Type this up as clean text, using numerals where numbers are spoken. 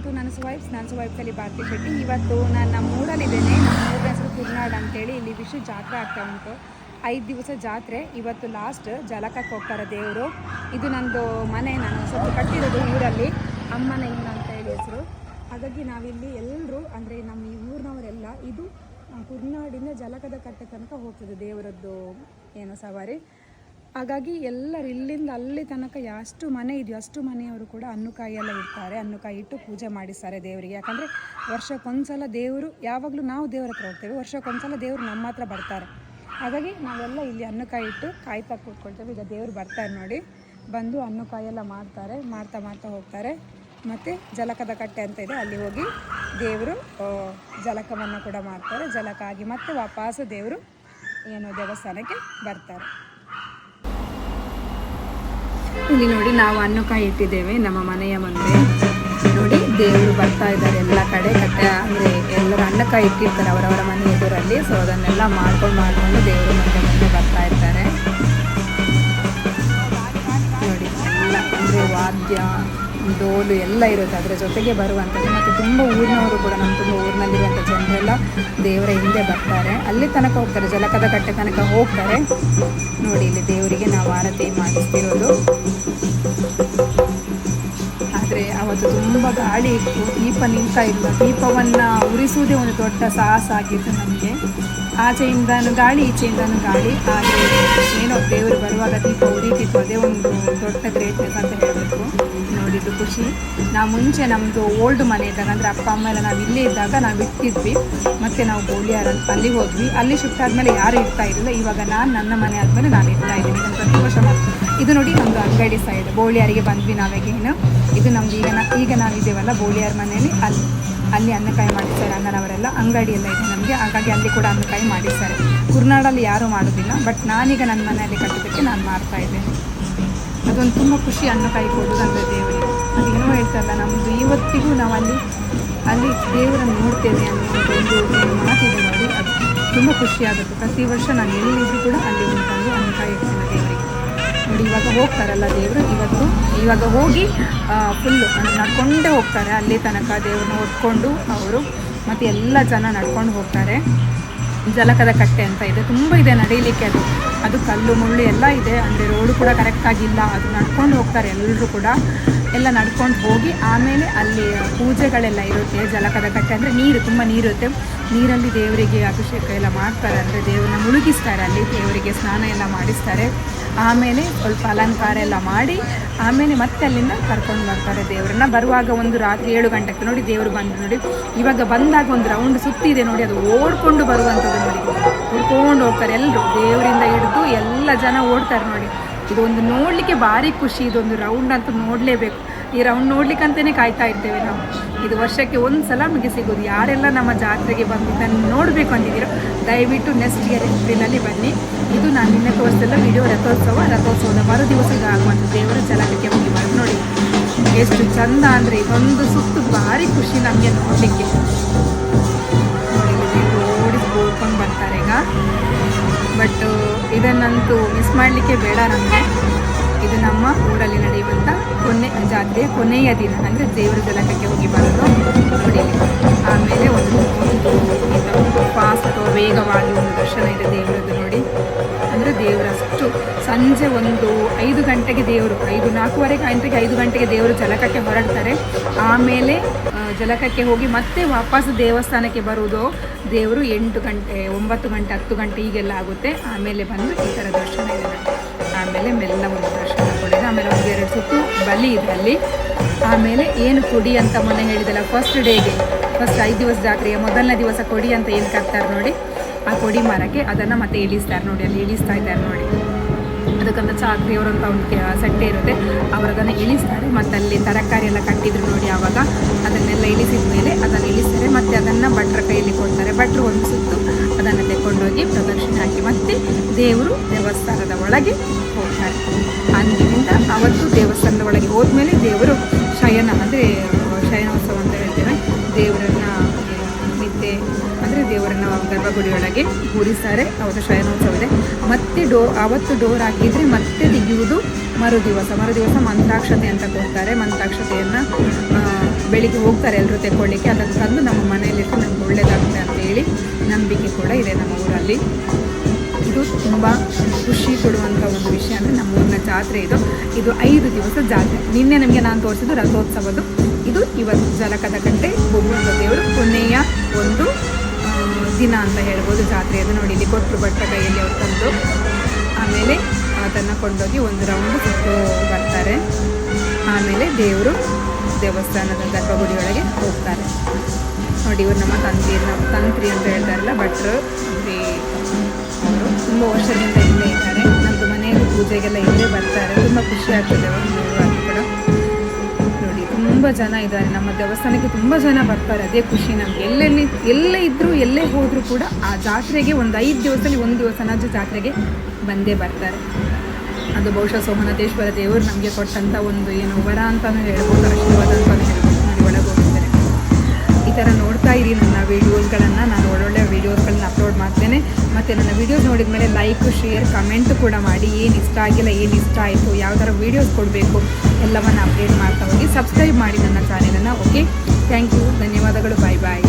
To ನಾನು ಸ್ವೈಪ್ಸಲ್ಲಿ ಭಾರತಿ ಶೆಟ್ಟಿ. ಇವತ್ತು ನಾನು ನಮ್ಮ ಊರಲ್ಲಿದ್ದೇನೆ. ನಮ್ಮ ಊರ ಹೆಸರು ಕುರ್ನಾಡ್ ಅಂತೇಳಿ. ಇಲ್ಲಿ ವಿಷು ಜಾತ್ರೆ ಆಗ್ತಾ ಉಂಟು. 5 ದಿವಸ ಜಾತ್ರೆ. ಇವತ್ತು ಲಾಸ್ಟ್ ಜಲಕಕ್ಕೆ ಹೋಗ್ತಾರೆ ದೇವರು. ಇದು ನಂದು ಮನೆ, ನಾನು ಸ್ವಲ್ಪ ಕಟ್ಟಿರೋದು ಊರಲ್ಲಿ, ಅಮ್ಮನ ಇನ್ನು ಅಂತ ಹೇಳಿ ಹೆಸರು. ಹಾಗಾಗಿ ನಾವಿಲ್ಲಿ ಎಲ್ಲರೂ ಅಂದರೆ ನಮ್ಮ ಈ ಊರಿನವರೆಲ್ಲ ಇದು ಕುರ್ನಾಡಿಂದ ಜಲಕದ ಕಟ್ಟೆ ತನಕ ಹೋಗ್ತದೆ ದೇವರದ್ದು ಏನೋ ಸವಾರಿ. ಹಾಗಾಗಿ ಎಲ್ಲರೂ ಇಲ್ಲಿಂದ ಅಲ್ಲಿ ತನಕ ಎಷ್ಟು ಮನೆ ಇದೆಯೋ ಅಷ್ಟು ಮನೆಯವರು ಕೂಡ ಅನ್ನುಕಾಯಿ ಎಲ್ಲ ಇಡ್ತಾರೆ. ಅನ್ನುಕಾಯಿ ಇಟ್ಟು ಪೂಜೆ ಮಾಡಿಸ್ತಾರೆ ದೇವರಿಗೆ. ಯಾಕಂದರೆ ವರ್ಷಕ್ಕೊಂದ್ಸಲ ದೇವರು, ಯಾವಾಗಲೂ ನಾವು ದೇವರ ಹತ್ರ ಹೋಗ್ತೇವೆ, ವರ್ಷಕ್ಕೊಂದ್ಸಲ ದೇವರು ನಮ್ಮ ಹತ್ರ ಬರ್ತಾರೆ. ಹಾಗಾಗಿ ನಾವೆಲ್ಲ ಇಲ್ಲಿ ಅನ್ನುಕಾಯಿ ಇಟ್ಟು ಕಾಯ್ತಾ ಕೂತ್ಕೊಳ್ತೇವೆ. ಈಗ ದೇವರು ಬರ್ತಾರೆ ನೋಡಿ, ಬಂದು ಅನ್ನುಕಾಯಿ ಎಲ್ಲ ಮಾಡ್ತಾರೆ, ಮಾಡ್ತಾ ಹೋಗ್ತಾರೆ. ಮತ್ತು ಜಲಕದ ಕಟ್ಟೆ ಅಂತ ಇದೆ, ಅಲ್ಲಿ ಹೋಗಿ ದೇವರು ಜಲಕವನ್ನು ಕೂಡ ಮಾಡ್ತಾರೆ. ಜಲಕ ಆಗಿ ಮತ್ತೆ ವಾಪಸ್ಸು ದೇವರು ಏನು ದೇವಸ್ಥಾನಕ್ಕೆ ಬರ್ತಾರೆ. ಇಲ್ಲಿ ನೋಡಿ ನಾವು ಅನ್ನುಕಾಯಿ ಇಟ್ಟಿದ್ದೇವೆ ನಮ್ಮ ಮನೆಯ ಮುಂದೆ. ನೋಡಿ ದೇವರು ಬರ್ತಾ ಇದ್ದಾರೆ ಎಲ್ಲ ಕಡೆ. ಕಟ್ಟೆ ಅಂದರೆ ಎಲ್ಲರೂ ಅನ್ನಕಾಯಿ ಇಟ್ಟಿರ್ತಾರೆ ಅವರವರ ಮನೆ ಎದುರಲ್ಲಿ. ಸೊ ಅದನ್ನೆಲ್ಲ ಮಾಡ್ಕೊಂಡು ದೇವರು ಮುಂದೆ ಬರ್ತಾ ಇರ್ತಾರೆ ನೋಡಿ. ಎಲ್ಲ ಅಂದರೆ ವಾದ್ಯ ಡೋಲು ಎಲ್ಲ ಇರುತ್ತೆ, ಅದರ ಜೊತೆಗೆ ಬರುವಂಥದ್ದು. ಮತ್ತು ತುಂಬ ಊರಿನವರು ಕೂಡ, ನಮ್ಮ ತುಂಬ ಊರಿನಲ್ಲಿರುವಂಥ ಜನರೆಲ್ಲ ದೇವರ ಹಿಂದೆ ಬರ್ತಾರೆ. ಅಲ್ಲಿ ತನಕ ಹೋಗ್ತಾರೆ, ಜಲಕದ ಕಟ್ಟೆ ತನಕ ಹೋಗ್ತಾರೆ ನೋಡಿ. ಇಲ್ಲಿ ದೇವರಿಗೆ ನಾವು ಆರತಿ ಮಾಡಿಸ್ತಿರೋದು. ಆದರೆ ಅವತ್ತು ತುಂಬ ಗಾಳಿ ಇತ್ತು, ದೀಪ ನಿಲ್ತಾ ಇಲ್ಲ. ದೀಪವನ್ನು ಉರಿಸುವುದೇ ಒಂದು ದೊಡ್ಡ ಸಾಹಸ ಆಗಿತ್ತು ನಮಗೆ. ಆಚೆಯಿಂದನೂ ಗಾಳಿ, ಈಚೆಯಿಂದನೂ ಗಾಳಿ. ಆದರೆ ಏನೋ ದೇವರು ಬರುವಾಗ ದೀಪ ಉರಿತಿತ್ತು, ಅದೇ ಒಂದು ದೊಡ್ಡ ಗ್ರೇಟ್ನೆಸ್ ಅಂತ ಹೇಳಬೇಕು. ನೋಡಿದ್ದು ಖುಷಿ. ನಾವು ಮುಂಚೆ ನಮ್ಮದು ಓಲ್ಡ್ ಮನೆ ಇದ್ದಾಗ, ಅಂದರೆ ಅಪ್ಪ ಅಮ್ಮ ಎಲ್ಲ ನಾವು ಇಲ್ಲೇ ಇದ್ದಾಗ ನಾವು ಇಟ್ಟಿದ್ವಿ. ಮತ್ತು ನಾವು ಬೋಳಿಯಾರ ಅಲ್ಲಿ ಹೋದ್ವಿ. ಅಲ್ಲಿ ಶಿಫ್ಟ್ ಆದಮೇಲೆ ಯಾರೂ ಇರ್ತಾ ಇರಲಿಲ್ಲ. ಇವಾಗ ನಾನು ನನ್ನ ಮನೆ ಆದಮೇಲೆ ನಾನು ಇರ್ತಾ ಇದ್ದೀನಿ. ಇದನ್ನು ಪ್ರತಿ ವರ್ಷ ಇದು ನೋಡಿ ನಮ್ಮದು ಅಂಗಡಿ ಸೈಡ್ ಬೋಳಿಯಾರಿಗೆ ಬಂದ್ವಿ ನಾವಾಗೇನು. ಇದು ನಮ್ಮದು ಈಗ ನಾವಿದ್ದೇವಲ್ಲ ಬೋಳಿಯಾರ ಮನೆಯಲ್ಲಿ, ಅಲ್ಲಿ ಅನ್ನಕಾಯಿ ಮಾಡಿಸ್ತಾರೆ ಅಣ್ಣನವರೆಲ್ಲ. ಅಂಗಡಿ ಎಲ್ಲ ಇದೆ ನಮಗೆ, ಹಾಗಾಗಿ ಅಲ್ಲಿ ಕೂಡ ಅನ್ನಕಾಯಿ ಮಾಡಿಸ್ತಾರೆ. ಕುರ್ನಾಡಲ್ಲಿ ಯಾರೂ ಮಾಡೋದಿಲ್ಲ, ಬಟ್ ನಾನೀಗ ನನ್ನ ಮನೆಯಲ್ಲಿ ಕಟ್ಟೋದಕ್ಕೆ ನಾನು ಮಾಡ್ತಾಯಿದ್ದೇನೆ. ಅದೊಂದು ತುಂಬ ಖುಷಿ ಅನ್ನಕಾಯಿ ಕೊಡೋದು ಅಂದರೆ ದೇವರಿಗೆ. ಅದೇನೋ ಹೇಳ್ತಾರಲ್ಲ, ನಮ್ಮದು ಇವತ್ತಿಗೂ ನಾವು ಅಲ್ಲಿ ದೇವರನ್ನು ನೋಡ್ತೇವೆ ಅನ್ನೋ ಒಂದು ಮಾತಿದೆ ನೋಡಿ. ಅದು ತುಂಬ ಖುಷಿಯಾಗುತ್ತೆ. ಪ್ರತಿ ವರ್ಷ ನಾನು ಎಲ್ಲಿದ್ದರೂ ಕೂಡ ಅಲ್ಲಿ ಉಂಟಂದು ಅನ್ನಕಾಯಿ ಇಡ್ತೇನೆ ದೇವರಿಗೆ ನೋಡಿ. ಇವಾಗ ಹೋಗ್ತಾರಲ್ಲ ದೇವರು, ಇವಾಗ ಹೋಗಿ ಫುಲ್ಲು ನಡ್ಕೊಂಡೇ ಹೋಗ್ತಾರೆ ಅಲ್ಲಿ ತನಕ ದೇವ್ರನ್ನ ಹೊತ್ಕೊಂಡು ಅವರು. ಮತ್ತು ಎಲ್ಲ ಜನ ನಡ್ಕೊಂಡು ಹೋಗ್ತಾರೆ. ಜಲಕದ ಕಟ್ಟೆ ಅಂತ ಇದೆ, ತುಂಬ ಇದೆ ನಡೀಲಿಕ್ಕೆ. ಅದು ಕಲ್ಲು ಮುಳ್ಳು ಎಲ್ಲ ಇದೆ, ಅಂದರೆ ರೋಡು ಕೂಡ ಕರೆಕ್ಟಾಗಿಲ್ಲ. ಅದು ನಡ್ಕೊಂಡು ಹೋಗ್ತಾರೆ ಎಲ್ಲರೂ ಕೂಡ. ಎಲ್ಲ ನಡ್ಕೊಂಡು ಹೋಗಿ ಆಮೇಲೆ ಅಲ್ಲಿ ಪೂಜೆಗಳೆಲ್ಲ ಇರುತ್ತೆ. ಜಲಕದ ಕಟ್ಟೆ ಅಂದರೆ ನೀರು, ತುಂಬ ನೀರಿರುತ್ತೆ. ನೀರಲ್ಲಿ ದೇವರಿಗೆ ಅಭಿಷೇಕ ಎಲ್ಲ ಮಾಡ್ತಾರೆ, ಅಂದರೆ ದೇವರನ್ನ ಮುಳುಗಿಸ್ತಾರೆ. ಅಲ್ಲಿ ದೇವರಿಗೆ ಸ್ನಾನ ಎಲ್ಲ ಮಾಡಿಸ್ತಾರೆ. ಆಮೇಲೆ ಸ್ವಲ್ಪ ಅಲಂಕಾರ ಎಲ್ಲ ಮಾಡಿ ಆಮೇಲೆ ಮತ್ತೆ ಅಲ್ಲಿಂದ ಕರ್ಕೊಂಡು ಬರ್ತಾರೆ ದೇವರನ್ನ. ಬರುವಾಗ ಒಂದು ರಾತ್ರಿ 7 ಗಂಟೆಗೆ ನೋಡಿ ದೇವರು ಬಂದು ನೋಡಿ. ಇವಾಗ ಬಂದಾಗ ಒಂದು ರೌಂಡ್ ಸುತ್ತಿದೆ ನೋಡಿ, ಅದು ಓಡ್ಕೊಂಡು ಬರುವಂಥದ್ದು ನೋಡಿ. ಓಡ್ಕೊಂಡು ಹೋಗ್ತಾರೆ ಎಲ್ಲರೂ, ದೇವರಿಂದ ಹಿಡಿದು ಎಲ್ಲ ಜನ ಓಡ್ತಾರೆ ನೋಡಿ. ಇದು ಒಂದು ನೋಡಲಿಕ್ಕೆ ಭಾರಿ ಖುಷಿ. ಇದೊಂದು ರೌಂಡ್ ಅಂತೂ ನೋಡಲೇಬೇಕು. ಈ ರೌಂಡ್ ನೋಡ್ಲಿಕ್ಕಂತಲೇ ಕಾಯ್ತಾ ಇರ್ತೇವೆ ನಾವು. ಇದು ವರ್ಷಕ್ಕೆ ಒಂದು ಸಲ ನಮಗೆ ಸಿಗೋದು. ಯಾರೆಲ್ಲ ನಮ್ಮ ಜಾತ್ರೆಗೆ ಬಂದು ಇದನ್ನು ನೋಡಬೇಕು ಅಂತಿದ್ದೀರೋ ದಯವಿಟ್ಟು ನೆಕ್ಸ್ಟ್ ಇಯರ್ ಏಪ್ರಿಲಲ್ಲಿ ಬನ್ನಿ. ಇದು ನಾನು ನಿನ್ನೆ ತೋರಿಸ್ತಿಲ್ಲ ವಿಡಿಯೋ ರಥೋತ್ಸವದ ಮರುದಿವಸ ಆಗುವಂಥ ದೇವರ ಜಲಕಕ್ಕೆ ಹೋಗಿ ಮಾಡಿ ನೋಡಿ ಎಷ್ಟು ಚಂದ. ಅಂದರೆ ಇದೊಂದು ಸುತ್ತು ಭಾರಿ ಖುಷಿ ನಮಗೆ ನೋಡಲಿಕ್ಕೆ ನೋಡಿ. ದೇವರು ಓಡಿಸ್ಕೊಂಡು ಬರ್ತಾರೆ ಈಗ. ಬಟ್ ಇದನ್ನಂತೂ ಮಿಸ್ ಮಾಡಲಿಕ್ಕೆ ಬೇಡ ನಮಗೆ. ಇದು ನಮ್ಮ ಊರಲ್ಲಿ ನಡೆಯುವಂಥ ಜಾತ್ರೆಯ ಕೊನೆಯ ದಿನ, ಅಂದರೆ ದೇವರ ಜಲಕಕ್ಕೆ ಹೋಗಿ ಬರೋದು ನೋಡಿ. ಆಮೇಲೆ ಒಂದು ಫಾಸ್ಟ್ ವೇಗವಾಗಿ ಒಂದು ದರ್ಶನ ಇದೆ ದೇವರದ್ದು ನೋಡಿ. ಅಂದರೆ ದೇವರಷ್ಟು ಸಂಜೆ ಒಂದು 5 ಗಂಟೆಗೆ ದೇವರು 5 ಗಂಟೆಗೆ ದೇವರು ಜಲಕಕ್ಕೆ ಹೊರಡ್ತಾರೆ. ಆಮೇಲೆ ಜಲಕಕ್ಕೆ ಹೋಗಿ ಮತ್ತೆ ವಾಪಸ್ ದೇವಸ್ಥಾನಕ್ಕೆ ಬರುವುದು ದೇವರು 8 ಗಂಟೆ 9 ಗಂಟೆ 10 ಗಂಟೆ ಹೀಗೆಲ್ಲ ಆಗುತ್ತೆ. ಆಮೇಲೆ ಬಂದು ಈ ಥರ ದರ್ಶನ ಇದೆ. ಆಮೇಲೆ ಮೆಲ್ಲ ಒಂದು ದರ್ಶನ ಕೊಡಿದೆ. ಆಮೇಲೆ ಒಂದು 2 ಸುತ್ತು ಬಲಿ ಇದೆ ಅಲ್ಲಿ. ಆಮೇಲೆ ಏನು ಕೊಡಿ ಅಂತ ಮೊನ್ನೆ ಹೇಳಿದಲ್ಲ, ಫಸ್ಟ್ 5 ದಿವಸ ಜಾತ್ರೆಯ ಮೊದಲನೇ ದಿವಸ ಕೊಡಿ ಅಂತ ಏನು ಕಟ್ತಾರೆ ನೋಡಿ, ಆ ಕೊಡಿ ಮರಕ್ಕೆ ಅದನ್ನು ಮತ್ತೆ ಇಳಿಸ್ತಾರೆ ನೋಡಿ. ಅಲ್ಲಿ ಇಳಿಸ್ತಾ ಇದ್ದಾರೆ ನೋಡಿ. ಅದಕ್ಕಂತ ಚಾಕ್ರಿಯವರಂತ ಒಂದು ಸೆಟ್ಟೆ ಇರುತ್ತೆ, ಅವರು ಅದನ್ನು ಇಳಿಸ್ತಾರೆ. ಮತ್ತು ಅಲ್ಲಿ ತರಕಾರಿ ಎಲ್ಲ ಕಟ್ಟಿದ್ರು ನೋಡಿ. ಆವಾಗ ಅದನ್ನೆಲ್ಲ ಇಳಿಸಿದ ಮೇಲೆ ಅದನ್ನು ಇಳಿಸ್ತಾರೆ. ಮತ್ತು ಅದನ್ನು ಭಟ್ರ ಕೈಯಲ್ಲಿ ಕೊಡ್ತಾರೆ. ಭಟ್ರು ಒಂದು ಸುತ್ತು ಅದನ್ನು ತೆಗೊಂಡೋಗಿ ಪ್ರದಕ್ಷಿಣೆ ಹಾಕಿ ಮತ್ತೆ ದೇವರು ದೇವಸ್ಥಾನದ ಒಳಗೆ ಹೋಗ್ತಾರೆ. ಅಂದಿನಿಂದ ಅವತ್ತು ದೇವಸ್ಥಾನದ ಒಳಗೆ ಹೋದ್ಮೇಲೆ ದೇವರು ಶಯನೋತ್ಸವ ಅಂತ ಹೇಳ್ತೇವೆ. ದೇವರನ್ನು ನಿದ್ದೆ ಅಂದರೆ ದೇವರನ್ನು ಗರ್ಭಗುಡಿಯೊಳಗೆ ಕೂರಿಸ್ತಾರೆ. ಅವತ್ತು ಶಯನೋತ್ಸವ ಇದೆ. ಮತ್ತೆ ಅವತ್ತು ಡೋರ್ ಹಾಕಿದರೆ ಮತ್ತೆ ತೆಗೆಯುವುದು ಮರುದಿವಸ ಮಂತ್ರಾಕ್ಷತೆ ಅಂತ ಕೊಡ್ತಾರೆ. ಮಂತ್ರಾಕ್ಷತೆಯನ್ನು ಬೆಳಿಗ್ಗೆ ಹೋಗ್ತಾರೆ ಎಲ್ಲರೂ ತೆಕ್ಕೊಳ್ಳಿಕ್ಕೆ, ಅದನ್ನು ತಂದು ನಮ್ಮ ಮನೆಯಲ್ಲಿಟ್ಟು ನಮ್ಗೆ ಒಳ್ಳೆಯದಾಗುತ್ತೆ ಅಂತೇಳಿ ನಂಬಿಕೆ ಕೂಡ ಇದೆ ನಮ್ಮ ಊರಲ್ಲಿ. ಇದು ತುಂಬ ಖುಷಿ ಕೊಡುವಂಥ ಒಂದು ವಿಷಯ ಅಂದರೆ ನಮ್ಮ ಊರಿನ ಜಾತ್ರೆ ಇದು 5 ದಿವಸ ಜಾತ್ರೆ. ನಿನ್ನೆ ನಿಮಗೆ ನಾನು ತೋರಿಸಿದ್ದು ರಥೋತ್ಸವದ್ದು, ಇದು ಇವತ್ತು ಜಲಕದ ಗಂಟೆ ಬೊಮ್ಮನ ದೇವರು ಕೊನೆಯ ಒಂದು ದಿನ ಅಂತ ಹೇಳ್ಬೋದು ಜಾತ್ರೆಯದು. ನೋಡಿ ಇಲ್ಲಿ ಕೊಟ್ಟರು ಭಟ್ರ ಕೈಯಲ್ಲಿ ಅವ್ರು ತಂದು, ಆಮೇಲೆ ಅದನ್ನು ಕೊಂಡೋಗಿ ಒಂದು ರೌಂಡ್ ಸುತ್ತು ಬರ್ತಾರೆ. ಆಮೇಲೆ ದೇವರು ದೇವಸ್ಥಾನದ ಗರ್ಭಗುಡಿಯೊಳಗೆ ಹೋಗ್ತಾರೆ. ನೋಡಿ ಇವರು ನಮ್ಮ ತಂತ್ರಿ ಅಂತ ಹೇಳ್ತಾರಲ್ಲ ಭಟ್ರು, ಅವರು ತುಂಬ ವರ್ಷದಿಂದ ಇಲ್ಲೇ ಇದ್ದಾರೆ. ನಮ್ಮದು ಮನೆಯಲ್ಲಿ ಪೂಜೆಗೆಲ್ಲ ಇಲ್ಲೇ ಬರ್ತಾರೆ. ತುಂಬ ಖುಷಿ ಆಗ್ತದೆ ಅವರು ನೋಡುವಾಗ ಕೂಡ. ನೋಡಿ ತುಂಬ ಜನ ಇದ್ದಾರೆ ನಮ್ಮ ದೇವಸ್ಥಾನಕ್ಕೆ, ತುಂಬ ಜನ ಬರ್ತಾರೆ. ಅದೇ ಖುಷಿ ನಮಗೆ. ಎಲ್ಲೇ ಇದ್ದರೂ ಎಲ್ಲೇ ಹೋದರೂ ಕೂಡ ಆ ಜಾತ್ರೆಗೆ ಒಂದು 5 ದಿವಸದಲ್ಲಿ 1 ದಿವಸನಾದರೂ ಜಾತ್ರೆಗೆ ಬಂದೇ ಬರ್ತಾರೆ. ಅದು ಬಹುಶಃ ಸೋಮನಾಥೇಶ್ವರ ದೇವರು ನಮಗೆ ಕೊಟ್ಟಂಥ ಒಂದು ವರ ಅಂತಲೂ ಹೇಳ್ಬೋದು, ಆಶೀರ್ವಾದ ಅಂತಲೂ ಹೇಳ್ಬೋದು. ನೋಡಿ ಒಳಗೆ ಹೋಗಿದ್ದಾರೆ. ಈ ಥರ ನೋಡ್ತಾ ಇರಿ ನನ್ನ ವೀಡಿಯೋಸ್ಗಳನ್ನು. ನಾನು ಒಳ್ಳೊಳ್ಳೆ ವೀಡಿಯೋಸ್ಗಳನ್ನ ಅಪ್ಲೋಡ್ ಮಾಡ್ತೇನೆ. ಮತ್ತು ನನ್ನ ವೀಡಿಯೋಸ್ ನೋಡಿದ ಮೇಲೆ ಲೈಕ್, ಶೇರ್, ಕಮೆಂಟ್ ಕೂಡ ಮಾಡಿ. ಏನು ಇಷ್ಟ ಆಗಿಲ್ಲ, ಏನು ಇಷ್ಟ ಆಯಿತು, ಯಾವ ಥರ ವೀಡಿಯೋಸ್ ಕೊಡಬೇಕು ಎಲ್ಲವನ್ನು ಅಪ್ಡೇಟ್ ಮಾಡ್ತಾ ಹೋಗಿ. ಸಬ್ಸ್ಕ್ರೈಬ್ ಮಾಡಿ ನನ್ನ ಚಾನೆಲನ್ನು. ಓಕೆ, ಥ್ಯಾಂಕ್ ಯು, ಧನ್ಯವಾದಗಳು, ಬಾಯ್ ಬಾಯ್.